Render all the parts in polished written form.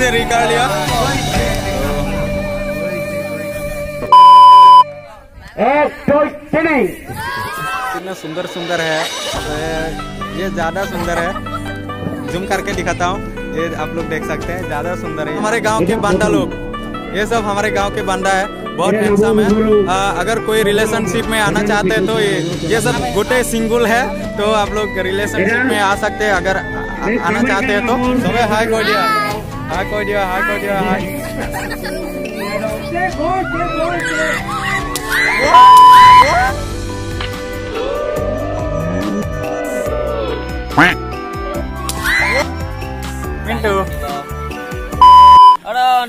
से record लिया। कितना सुंदर सुंदर है, ये ज्यादा सुंदर है। जूम करके दिखाता हूँ, ये आप लोग देख सकते हैं, ज्यादा सुंदर है। हमारे गांव के बांदा लोग, ये सब हमारे गांव के बांदा है, बहुत हैंडसम है। अगर कोई रिलेशनशिप में आना चाहते हैं तो ये सब गोटे सिंगल है, तो आप लोग रिलेशनशिप में आ सकते हैं अगर आना चाहते हैं तो। सबे हाय कोई दिया, हाय कोई दिया, हाय कोई दिया, हाय। मिंटू अरन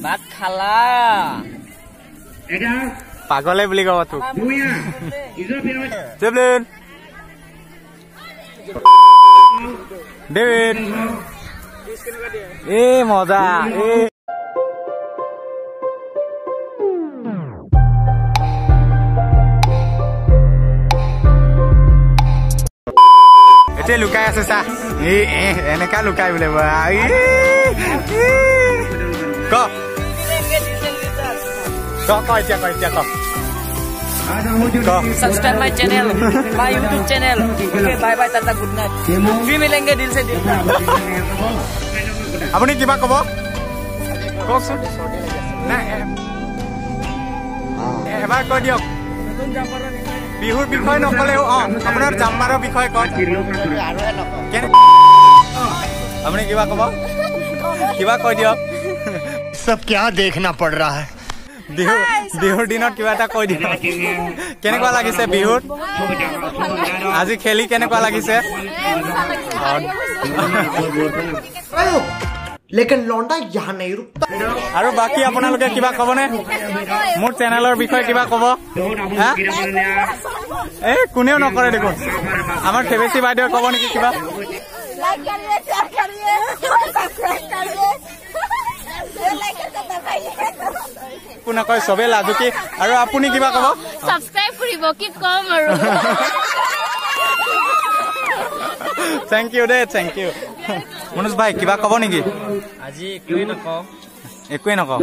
भात खाला पागले বুলি কব তোক। জেবলিন ডেভিড এ মজা এ এতে লুকাই আছে চা এনেকা লুকাই বোলে ক subscribe my channel, my YouTube channel. Okay bye bye, tata, good night. फिर मिलेंगे दिल से दिल। আপুনি কিবা কব কওকচোন। এবাৰ কৈ দিয়ক, বিহুৰ বিষয়ে নকলেও আপোনাৰ জাম্বাৰৰ বিষয়ে কওক। আপুনি কিবা কব, কিবা কৈ দিয়ক। सब क्या देखना पड़ रहा है। বিহুৰ দিনত কিবা এটা কৈ দিয়ক। কেনেকুৱা লাগিছে বিহুত আজি খেলি, কেনেকুৱা লাগিছে? लेकिन लौंडा यहाँ नहीं रुकता। আৰু বাকী আপোনালোকে কিবা কবনে? মোৰ চেনেলৰ বিষয়ে কিবা কব? এই কোনেও নকৰে দেখোন। আমাৰ ফেবেচি বাইদেউ কব নেকি কিবা? কোনে চবে লাজুকি। আৰু আপুনি কিবা কব? সাবস্ক্ৰাইব কৰিব, কি কম আৰু। থেংক ইউ দে, থেংক ইউ। মনোজ ভাই কিবা কব নেকি? আজি একোৱে নকওঁ। একোৱে নকওঁ,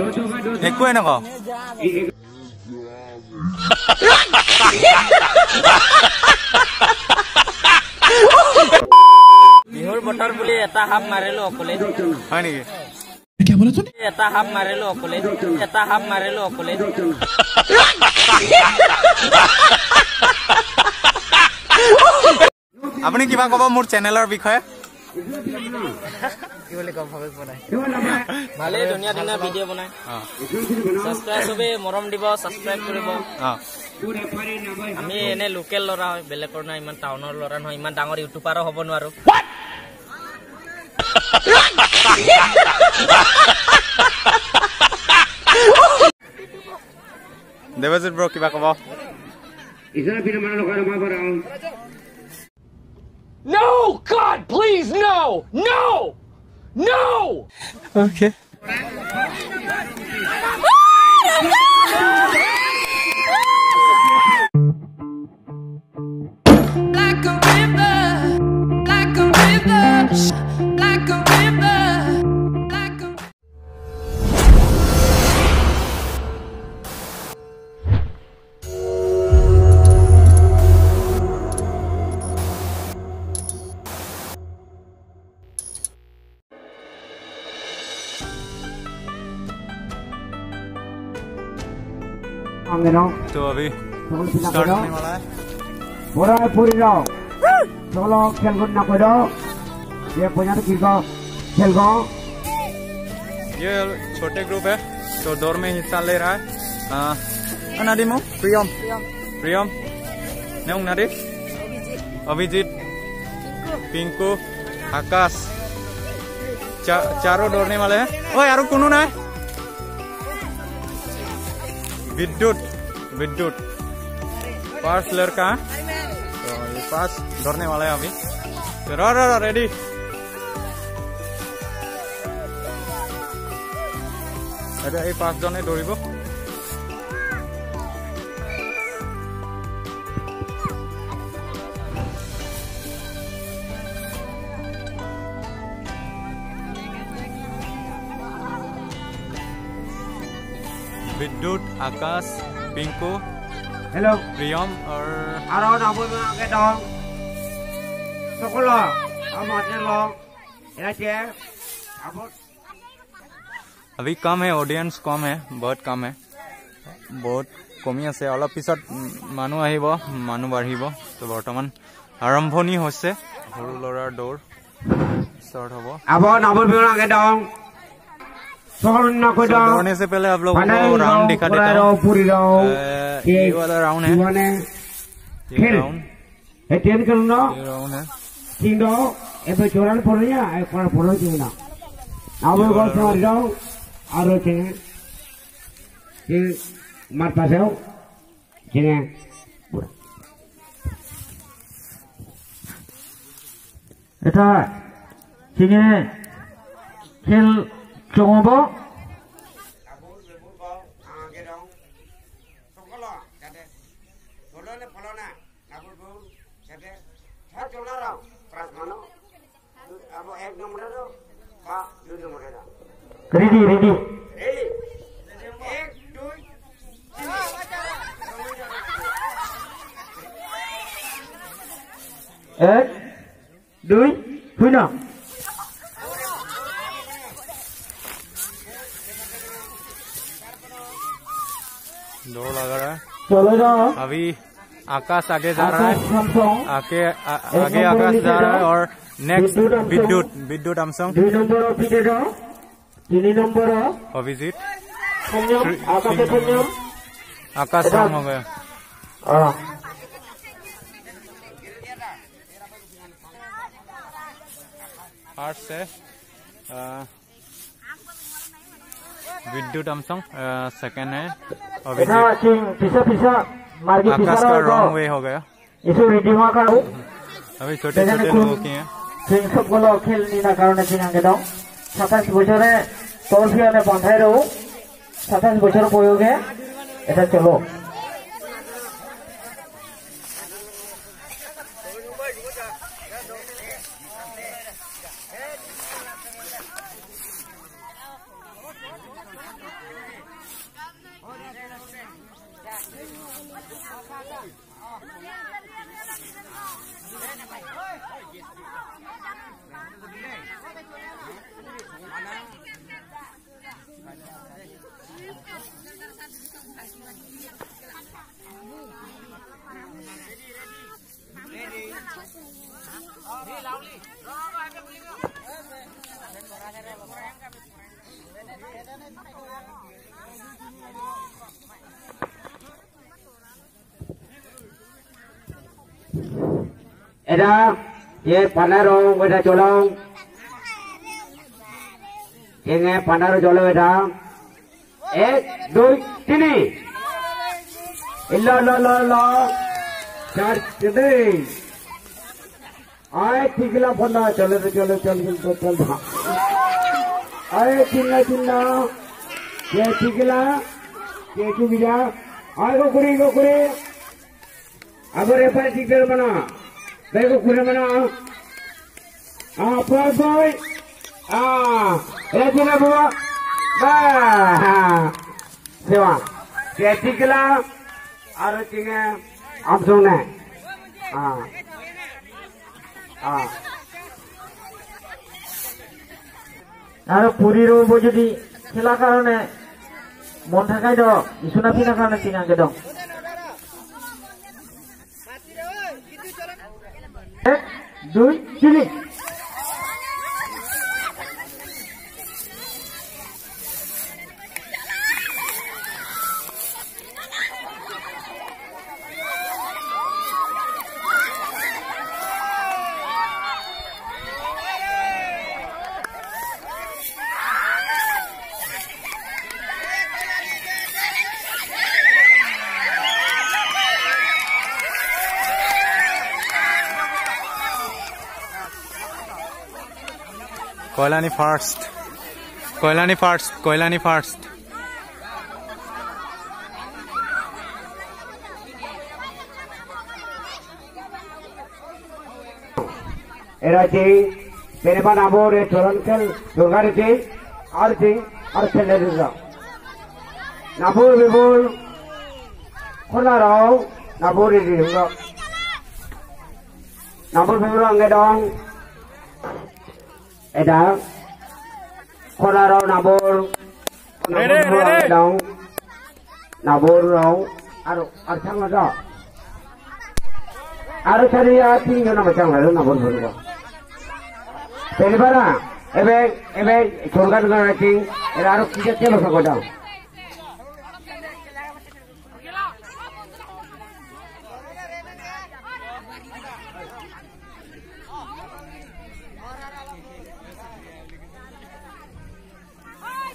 একোৱে নকওঁ। বিহুৰ বতৰ বুলি এটা হাপ মাৰিলো অকলে। হয় নেকি? এটা হাপ মাৰিলো অকলে, এটা হাপ মাৰিলো অকলে। আপুনি কিবা কব মোৰ চেনেলৰ বিষয়ে? ভালে ধুনীয়া ধুনীয়া ভিডিঅ' বনাই। ছাবস্ক্ৰাইব চবে মৰম দিব, ছাবস্ক্ৰাইব কৰিব। আমি এনে লোকেল ল'ৰা হয়, বেলেগৰ নাই, ইমান টাউনৰ ল'ৰা নহয়, ইমান ডাঙৰ ইউটিউবাৰো হ'ব নোৱাৰো। দেৱজিৎ ব্ৰ কিবা কব? No! God, please, no! No! No! Okay. Like a river, like a river, like a river, like a तो अभी स्टार्ट होने वाला है। पूरी रहो चलो खेल गुड ना करो ये पुजारी की को खेल गो। ये छोटे ग्रुप है तो दौड़ में हिस्सा ले रहा है। नादिमो प्रियम प्रियम नेउंग नादी अभिजीत पिंकू आकाश चारों दौड़ने वाले हैं। ओए यार कोनो ना विद्युत विद्युत पास लड़का तो ये पास दौड़ने वाला है अभी। तो रो रेडी। अरे ये पास जने दौड़िब। विद्युत, आकाश, पिंकू, हेलो प्रियम और आरो नाबो के दं सकलो आमाते लोग एरा के आबो अभी कम है, ऑडियंस कम है, बहुत कम है, बहुत कमी আছে। অলপ পিছত মানুহ আহিব, মানুহ বাঢ়িব। তো বৰ্তমান আৰম্ভণি হৈছে, সৰু লৰাৰ দৌৰ स्टार्ट হ'ব। अब नाबो के दं सकलो को दं। दौड़ने से पहले आप लोगों को राउंड दिखा देता हूँ। पूरी राउंड ये वाला राउंड है, ये राउंड, ये ट्रेन करना ये राउंड है। चिंदो एबे चोरान पड़िया ए कोन पड़ो चिंदा आबो को सर जाओ आरो चिंगे कि मारता जाओ चिंगे এটা চিঙে খেল চঙব रेडी रेडी एक दुई हुई ना दौड़ लगा रहा है। चलो जाओ अभी आकाश आगे जा रहा है, आगे आकाश जा रहा है और नेक्स्ट विद्युत, विद्युत अमसंग, 2 number officer 3 number Abhijit, Akash Akash रंग हो गया। फर्स्ट है विद्युत अमसंग, सेकंड है अभिजीत। पीछा पीछा मार के पीछा आकाश का रॉन्ग वे हो गया। इसे रेडी हुआ करो अभी छोटे छोटे लोगों की हैं। सिंह सबগুলো খেল নিনা কারণে চিনাঙ্গে দাও 27 বছরে তরফিয়ানে বন্ধাই রও 27 বছর বয়সে এটা চলো एरा ये पनारो बेटा चलो ये पनारो चलो बेटा 1 2 3 इल्लो लो लो लो 4 3 आए ठिकला पन्ना चलो चलो चलो चल आए चिन्ना चिन्ना ये ठिकला ये चुगिया आए को कुरी अब रे पर ठिकल बना देखो कुरे मना बोy राजना बुआ सेवा केटिकला आरो चिंगे आमसोने आरो पुरी रो बजदी खेला कारणे मन थाकाय दो इसुना फिना कारणे चिंगांगे दं 1 2 3 कोयलानी फार्स्ट एराची मेरे पास आबोर टोरंटल दुर्गारी और चेले Nabur bibur. Konarau nabur di dulu. Nabur bibur angge dong. Eda. Konarau nabur. Nabur bibur angge dong. Nabur rau. Archang ada. Aru cari ya tinggal nama cang lalu nabur bibur. Peli bara. Ebe chorga dengan acing. Era aru kita celo sakoda.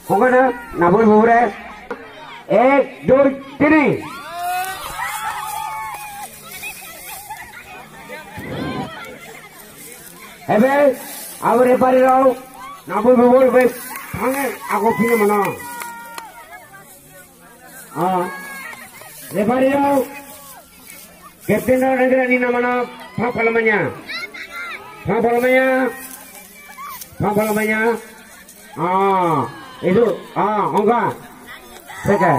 होगा ना नबुल बुरे 1 2 3 एबे अब रेफारी राव नबुल बुरे बे थांगे आगो फिने मना हां रेफारी Rao captain Rao नगरा नीना मना फाफलमanya itu enggak seke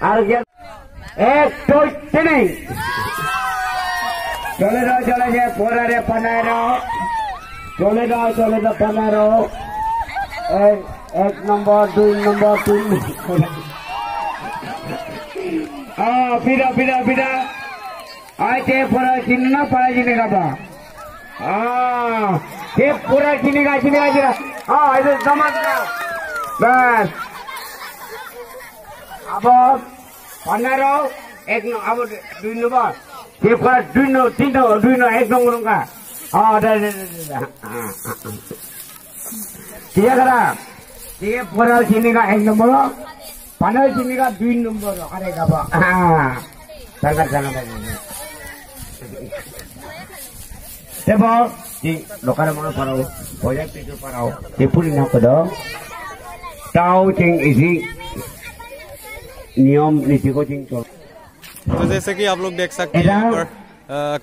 harga 1 2 3 चले जाए पोरारे पनारो चले जाओ पनारो 1 नंबर 2 नंबर 3 फिरा आते पोरा चिन्ना पड़ा जिने का बा ये पूरा चिनेगा इधर समझ बस अब 15 1 अब 2 नंबर ये पूरा 2 1 नंबर का क्या करा ये पूरा चिनेगा 1 नंबर 15 चिनेगा 2 नंबर अरे का चला Sebo di lokal mana parau, proyek itu parau, di puri nak ada, tahu cing isi, नियम नीति को चेंज करो। तो जैसे कि आप लोग देख सकते हैं यहाँ पर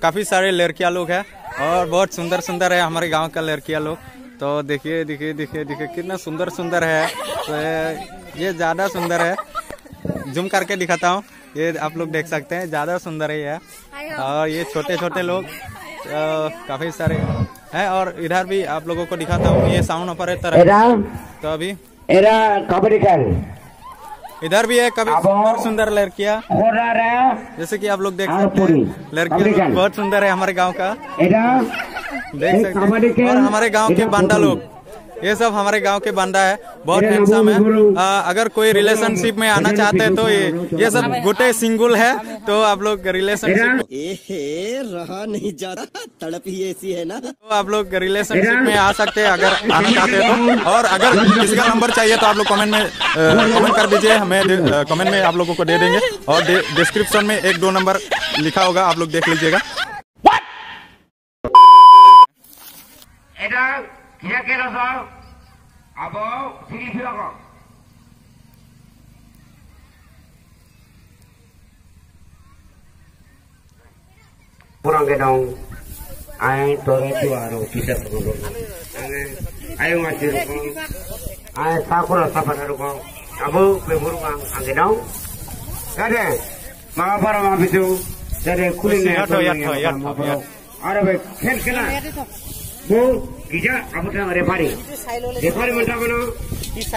काफी सारे लड़कियां लोग हैं और बहुत सुंदर सुंदर है हमारे गांव का लड़कियां लोग। तो देखिए कितना सुंदर सुंदर है। तो ये ज्यादा सुंदर है, जूम करके दिखाता हूँ, ये आप लोग देख सकते हैं ज्यादा सुंदर है ये। और ये छोटे छोटे लोग काफी सारे हैं। और इधर भी आप लोगों को दिखाता हूँ, ये साउंड ऑपरेटर है। तो अभी इधर भी है काफी सुंदर लड़कियाँ, जैसे कि आप लोग देख सकते हैं लड़कियाँ बहुत सुंदर है हमारे गांव का, देख सकते हैं। और हमारे गांव के बांदा लोग, ये सब हमारे गांव के बांदा है, बहुत हैंडसम है। अगर कोई रिलेशनशिप में आना चाहते हैं तो ये सब गुटे सिंगल है, तो आप लोग रिलेशनशिप रहा नहीं जाता, तड़प ही ऐसी है ना। तो आप लोग रिलेशनशिप में आ सकते हैं अगर आना चाहते हैं तो। और अगर किसी का नंबर चाहिए तो आप लोग कमेंट कर दीजिए, हमें कमेंट में आप लोगों को दे देंगे। और डिस्क्रिप्शन में 1-2 नंबर लिखा होगा, आप लोग देख लीजिएगा। Kira-kira so, abo sini kok. Kurang gedong, ay tore tu aro kita perlu. Ayo masih rukun, ay sakura sabar rukun. Abo berburu bang, gedong. Kade, mama para mama bisu, jadi kulin ya. Ada baik, kena. वो कीजा अब तो रेफारी मंटा बनो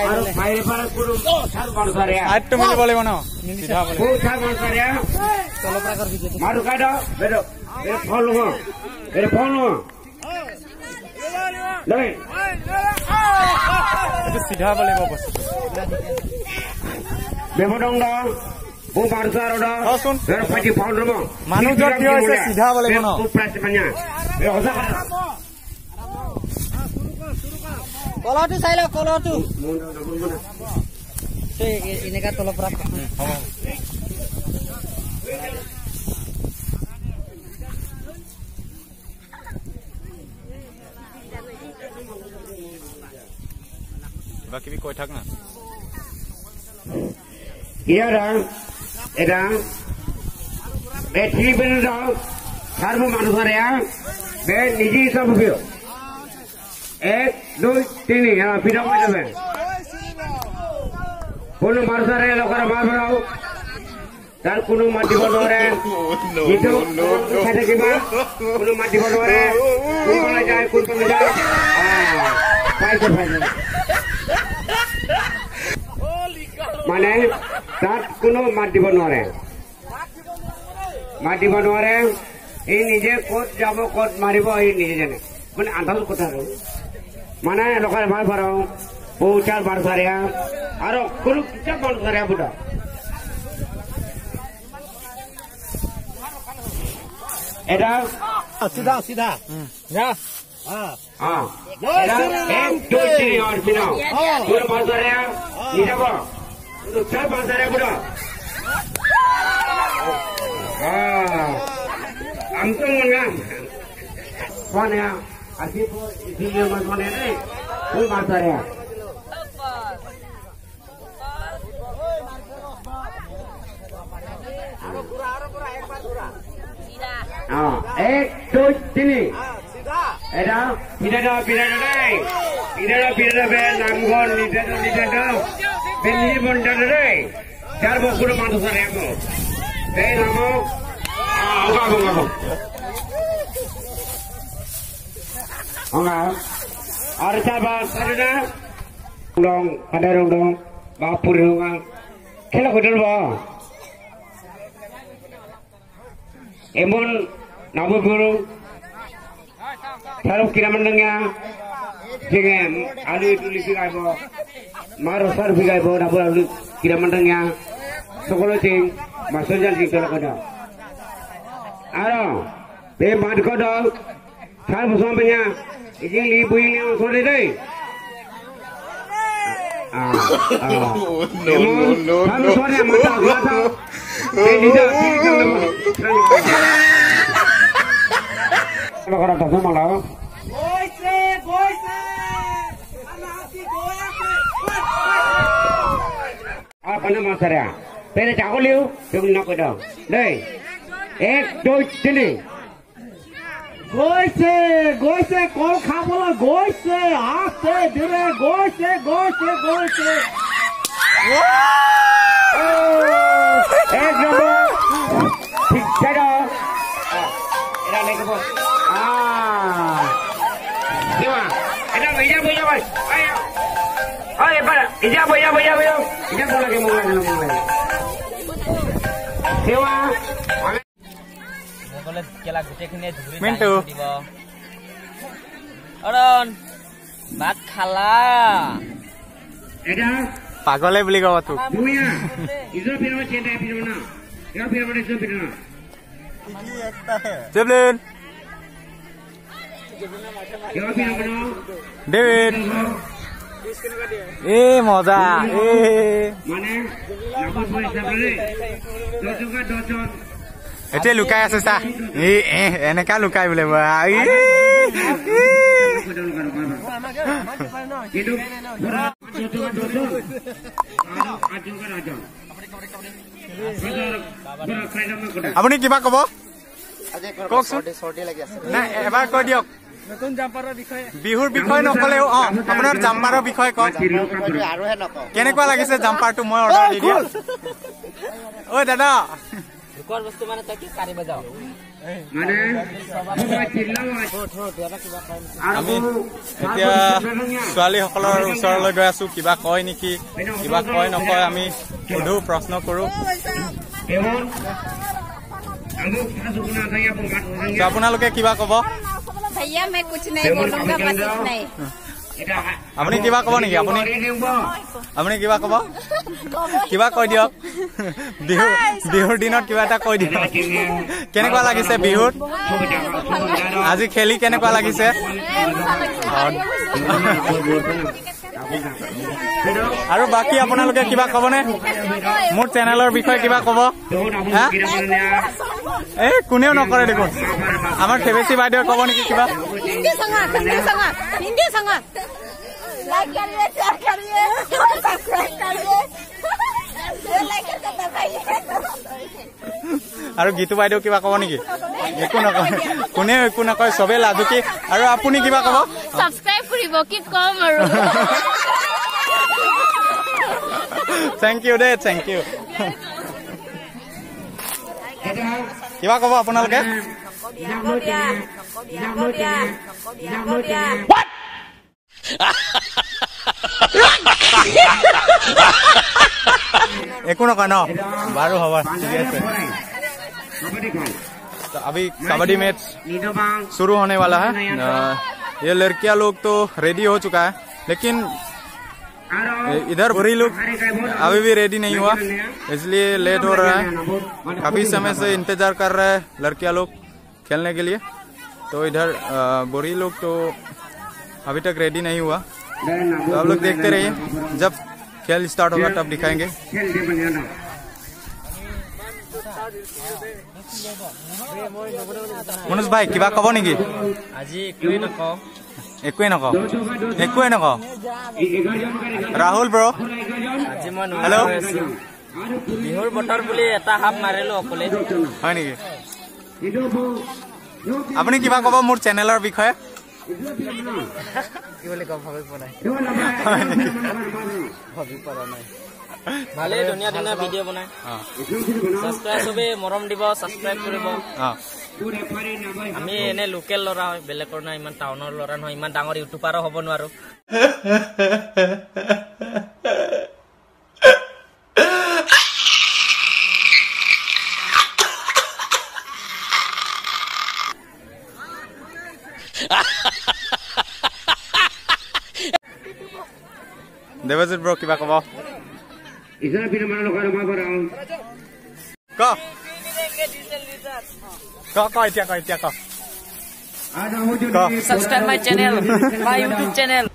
और file refer कुरो सार बन करे आज तो मिल बोले बनो सीधा बोले वो सार बन करे चलो प्रकार कीजिए मारू काटो मेरे फोन लो ले तो सीधा बोले वो बस बेबडोंगा वो मारसार ओडा सुन मेरे पाजी फोन रो मानु जो दियो से सीधा बोले बनो वो प्राइस बन्या ए होसा कलर तो साइलो कलर तो ini kan tolong berapa? बाकी भी कोई ठग ना ये रंग बैटरी बन रहा सर्व मानुसार या बे निजी सब भी 1 2 3 हां फिर हो जाबे कोनो मारसारे लोकर मार भराओ तार कोनो माटी बनोरे इतो खाते के बा कोनो माटी बनोरे कोन जाए हां फाइल माने तार कोनो माटी बनोरे ए निजे कोट जाबो कोट मारिबो ए निजे जाने माने आंधाल কথা रो माने लोकर मार भराओ पौचार मारसारिया आरो कोनो किचा मारसारिया बुडा एडा सीधा सीधा जा हां एडा 1 2 3 और बिनाओ पूरा मारसारिया ये जाबो तो चार मारसारिया बुडा हमको मंगा कौन है अभी वो इसीलिए मत बोले रे कोई बात है हाँ 1 2 3 एडा पिराडा बे नामगोन निटेडा बेनी बंडा रे चार बकुर मानुस रे को ए नामो और चार बार सारे उड़ों ada उड़ों बापुर होगा खेला कोडल बा एमन नाबो गुरु थारो किरामंडंगा जेगे आलु तुली फिगाइबो मारो सर फिगाइबो नाबो आलु किरामंडंगा सकलो थिं मासोजाल जिकला कोदा आरो बे माद कोदा थार बसम बेया इजिं लि बुइनि सोले दे no थार सोरे माता बे लिदा लोकरा तसे मला गोइसे अनासी गोया आ कने मासरा पहले चाको लियो तुम न कोदा दे 1 2 3 गोइसे कौन खा बोला गोइसे आसे धीरे गोइसे एक नंबर ठीक चलो एरा लेके बो देवा एरा भैया भाई आया ओए पर इजा भैया इजा बोला के मोबाइल देवा बोले केला गुटेखिने धुरी मिंटू अरन भात खाला एडा पागले বুলি কব তো भूमिया इजो पिनो चेंडा पिनो ना या पिनो बड़े इजो पिनो जेबलिन या पिनो बनो डेविड ए मजा ए माने नंबर पैसा रे दोजोगा दोजन एते लुकाय আছে सा ए এনেকা লুকাই বলে আপুনি কিবা কব কওকচোন না এবাৰ কৈ দিয়ক নতুন জাম্পাৰৰ বিষয়ে বিহুৰ বিষয় নকলেও আপোনাৰ জাম্পাৰৰ বিষয়ে কওক কেনেকুৱা লাগিছে জাম্পাৰটো মই অৰ্ডাৰ দি দিম ঐ দাদা दुकर वस्तु माने तकी कारि बजाओ माने चिल्लाओ আমি এতিয়া ছোৱালী সকলৰ ওচৰলৈ গৈ আছো কিবা কয় নেকি কিবা কয় নকয় আমি সুধো প্ৰশ্ন কৰো আপোনালোকে কিবা কব भैया मैं कुछ नहीं बोलूंगा बस इतना ही আপুনি কিবা কব নেকি আপুনি কিবা কব কিবা কৈ দিয়ক বিহুৰ দিনত কিবা এটা কৈ দিয়ক কেনেকুৱা লাগিছে বিহুত আজি খেলি কেনেকুৱা লাগিছে আৰু বাকি আপোনালোকে কিবা কবনে মোৰ চেনেলৰ বিষয়ে কিবা কব এই কোনেও নকৰে দেখোন আমাৰ খেবেচি বাইদেউ কব নেকি কিবা हिंदी संगत लाइक करिए शेयर करिए सब्सक्राइब करिए लाइक करके दबाइए আৰু গীতু বাইদেউ কিবা কব নেকি একো নকয় কোনেও একো নকয় সবে লাজুকি আৰু আপুনি কিবা কব সাবস্ক্ৰাইব কৰিব দিব কি কম আৰু থ্যাংক ইউ দে থ্যাংক ইউ কিবা ক'ব আপোনালোকে একো নকয় ন বাৰু হ'ব ঠিক আছে तो अभी कबड्डी मैच शुरू होने वाला है ये लड़कियां लोग तो रेडी हो चुका है लेकिन इधर बुरी लोग अभी भी रेडी नहीं हुआ इसलिए लेट हो रहा है काफी समय से इंतजार कर रहे हैं लड़कियां लोग खेलने के लिए तो इधर बुरी लोग तो अभी तक रेडी नहीं हुआ तो आप लोग देखते रहिए जब खेल स्टार्ट होगा तब दिखाएंगे মনোজ ভাই কিবা কব নেকি আজি একোৱে নকওঁ একোৱে নকওঁ ৰাহুল ব্ৰ আজি মই হেল্ল' বিহুৰ বতৰ বুলি এটা হাপ মাৰিলো অকলে হয় নেকি আপুনি কিবা কব মোৰ চেনেলৰ বিষয়ে কি বুলি কওঁ ভাবি পৰা নাই ভালে ধুনীয়া ধুনীয়া ভিডিঅ' বনাই সাবস্ক্ৰাইব চবে মৰম দিব সাবস্ক্ৰাইব কৰিব আমি এনে লোকেল ল'ৰা হয় বেলেগৰ না ইমান টাউনৰ ল'ৰা নহয় ইমান ডাঙৰ ইউটিউবাৰো হ'ব নোৱাৰো দেৱজিৎ ব্ৰ কিবা কব Subscribe my channel, my YouTube channel.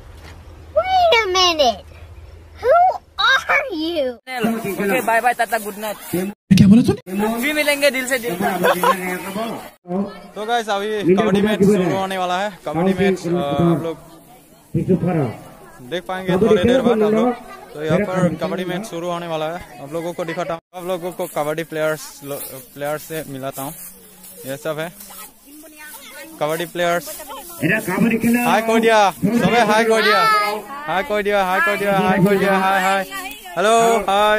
Wait a minute. Who are you? Okay, bye bye, tata, good night. क्या बोला तूने फिर मिलेंगे दिल से दिल तो गाइस अभी कबड्डी मैच शुरू होने वाला है कबड्डी मैच आप लोग देख पाएंगे थोड़ी देर बाद आप लोग तो यहाँ पर कबड्डी मैच शुरू होने वाला है आप लोगों को दिखाता हूँ आप लोगों को कबड्डी प्लेयर्स से मिलाता हूँ ये सब है कबड्डी प्लेयर्स हाय कोई दिया सबे हाय कोई दिया हाय कोई दिया हाय कोई दिया हाय कोई दिया hi hi hello hi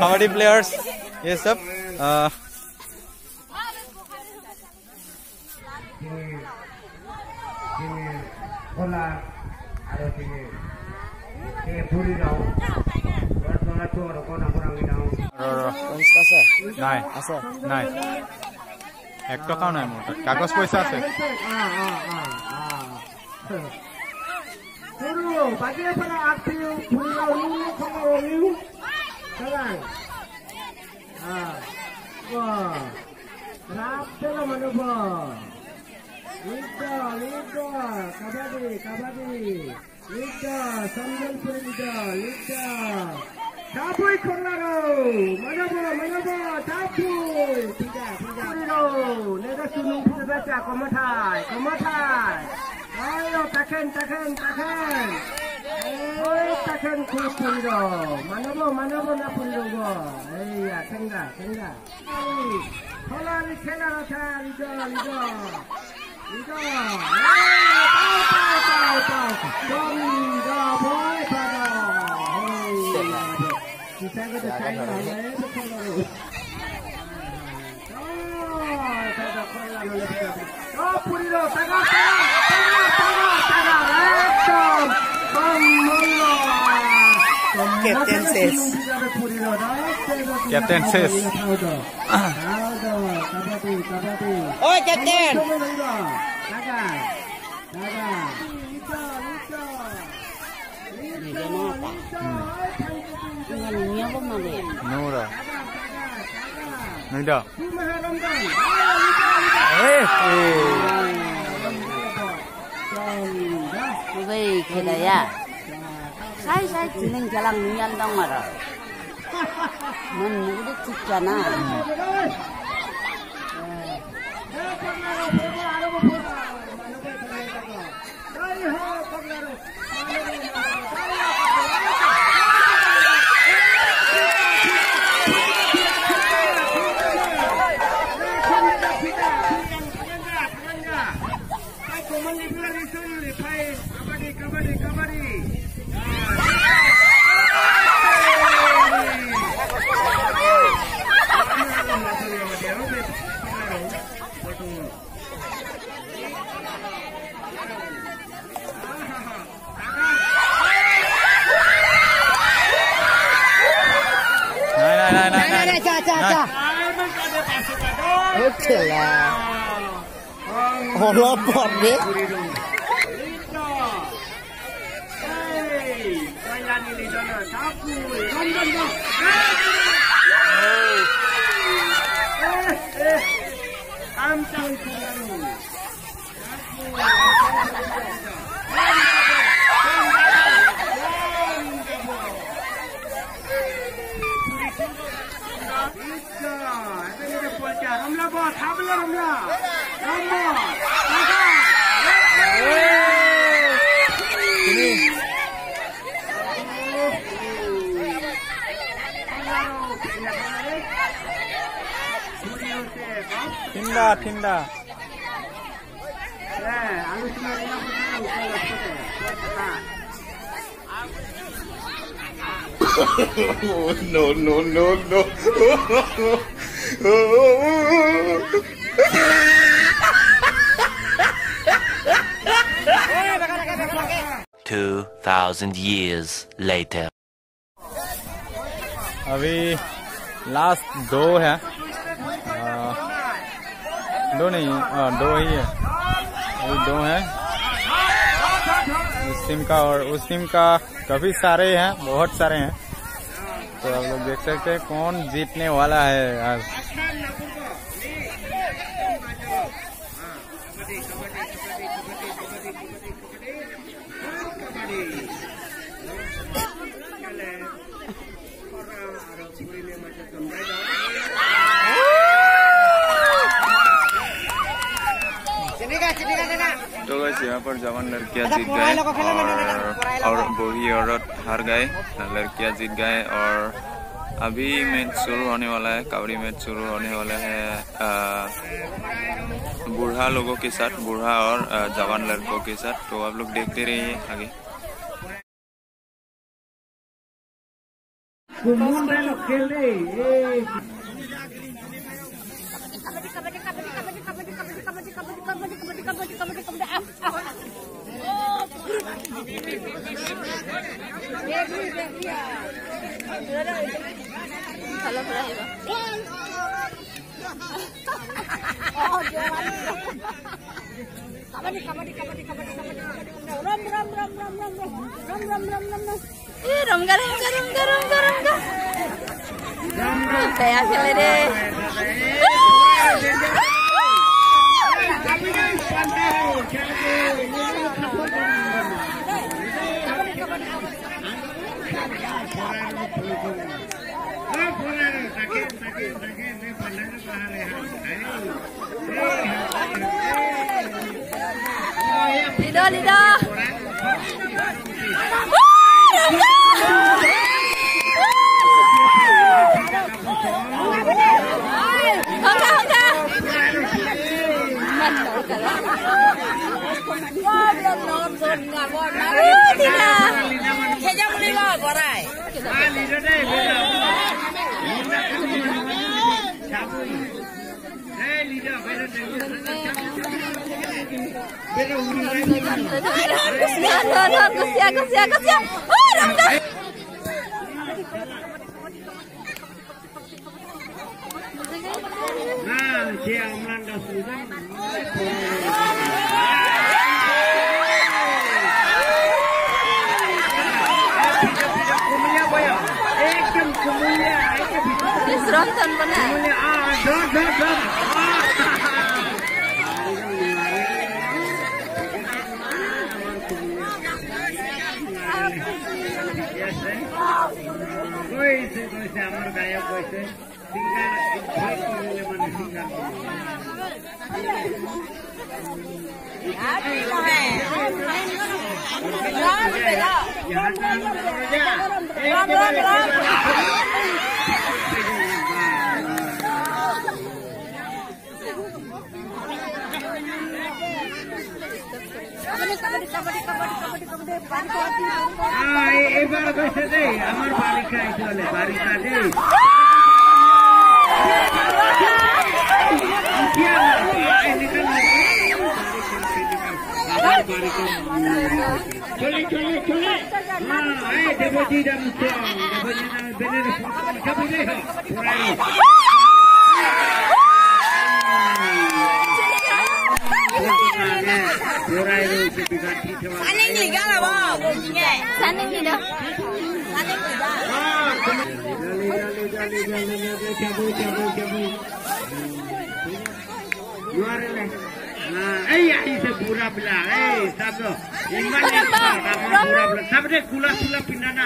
kabaddi players ये सब নাই নাই 1 টকাও নাই মোৰ তাত কাগজ পইচা আছে Tapuy Colorado, Manabo, Tapuy, Pino, Neda Sunung Pizza, Comatai, Ayo, Taken, Kupundo, Manabo, Napundo, hey, Tenga, Holari, Kenata, Lido, Captain says. Oi, Captain. Nora. Nida. Vậy thì là ya. Sai 진행 자랑 능한당 말아. 넌 누구도 죽잖아. ठिंडा no. 2,000 years later. अभी last 2 है, 2 नहीं, 2 ही है, अभी 2 है इस team का, और उस टीम का काफी सारे हैं, बहुत सारे हैं। तो आप लोग देख सकते हैं कौन जीतने वाला है आज। तो गाइस यहाँ पर जवान लड़कियां जीत गए और बूढ़ी औरत हार गए, लड़कियां जीत गए। और अभी मैच शुरू होने वाला है, कबड्डी मैच शुरू होने वाला है बूढ़ा लोगों के साथ, बूढ़ा और जवान लड़कों के साथ। तो आप लोग देखते रहिए आगे। Kayak kele deh. Lidah. এবার কইছে যে আমার বাড়িকা চলে বাড়িকা যে চলে চলে চলে দেবজি দেবজি বেনের पूरा मिला सब सबने खुला खुला पिना ना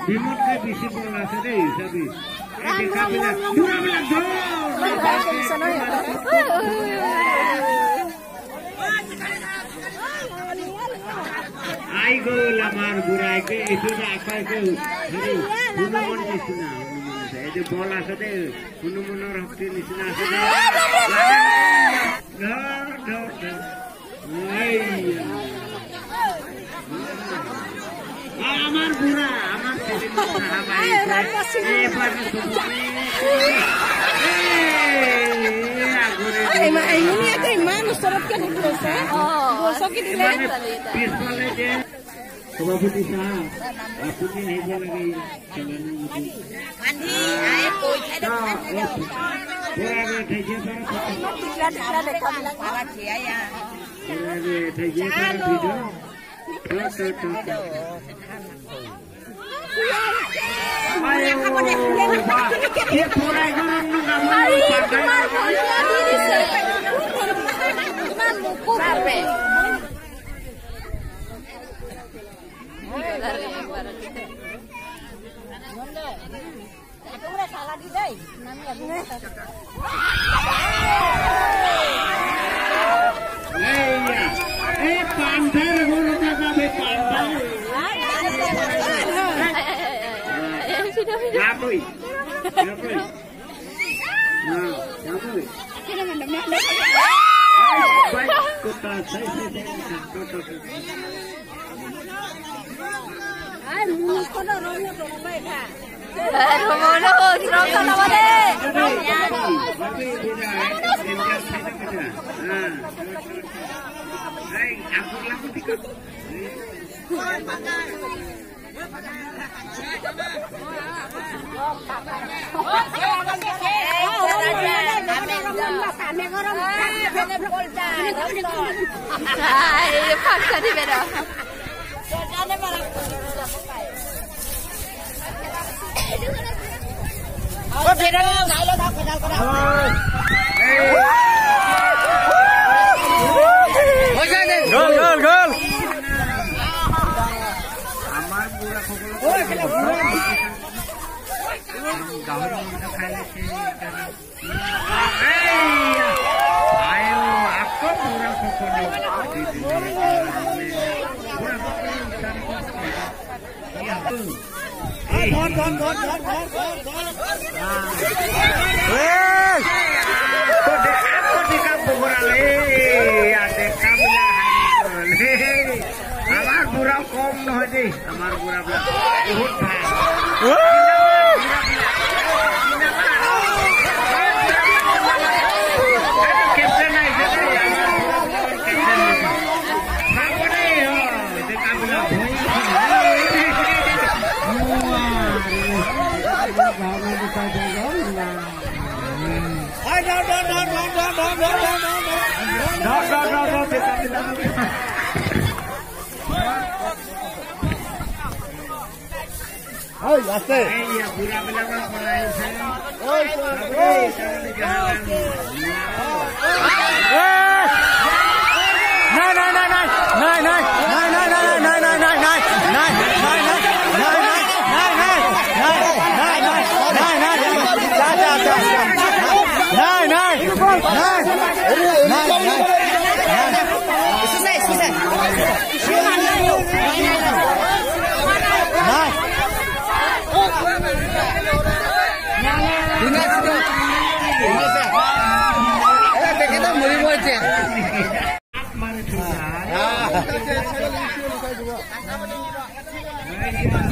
विमोट के बेसि बोला से सभी पूरा मिला आई गो लमार बुराई के इसे आकर के हुनुमन निसना हुनुमन से ये बोला से हुनुमन रखते निसना से আমার বুড়া আমার সভাপতি সাহেব আপনি হেজে লাগাই Susah.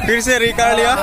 फिर से रिकॉर्ड लिया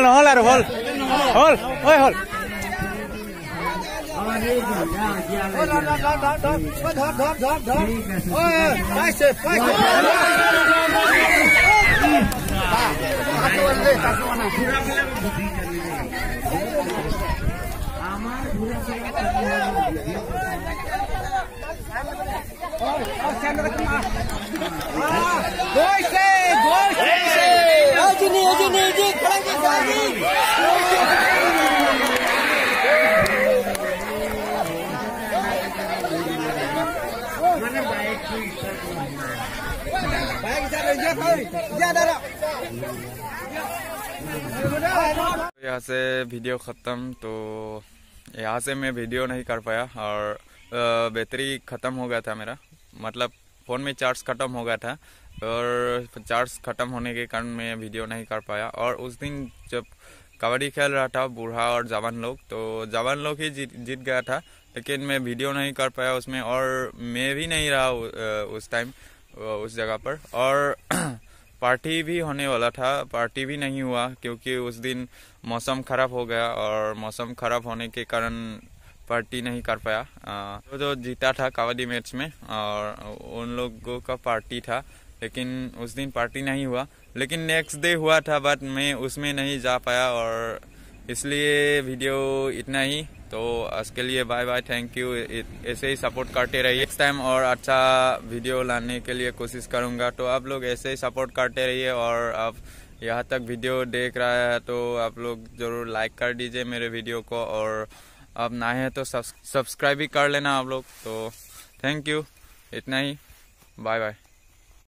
নহল আৰু হল হল ঐ হল यहाँ से वीडियो ख़त्म। तो यहाँ से मैं वीडियो नहीं कर पाया और बैटरी ख़त्म हो गया था मेरा, मतलब फ़ोन में चार्ज ख़त्म हो गया था और चार्ज ख़त्म होने के कारण मैं वीडियो नहीं कर पाया। और उस दिन जब कबड्डी खेल रहा था बूढ़ा और जवान लोग, तो जवान लोग ही जीत गया था, लेकिन मैं वीडियो नहीं कर पाया उसमें और मैं भी नहीं रहा उस टाइम उस जगह पर। और पार्टी भी होने वाला था, पार्टी भी नहीं हुआ क्योंकि उस दिन मौसम ख़राब हो गया और मौसम ख़राब होने के कारण पार्टी नहीं कर पाया। तो जो जीता था कबड्डी मैच में और उन लोगों का पार्टी था, लेकिन उस दिन पार्टी नहीं हुआ। लेकिन नेक्स्ट डे हुआ था, बट मैं उसमें नहीं जा पाया और इसलिए वीडियो इतना ही। तो आज के लिए बाय बाय, थैंक यू। ऐसे ही सपोर्ट करते रहिए, नेक्स्ट टाइम और अच्छा वीडियो लाने के लिए कोशिश करूँगा। तो आप लोग ऐसे ही सपोर्ट करते रहिए और आप यहाँ तक वीडियो देख रहा है तो आप लोग ज़रूर लाइक कर दीजिए मेरे वीडियो को, और आप ना है तो सब्सक्राइब भी कर लेना आप लोग। तो थैंक यू, इतना ही, बाय बाय।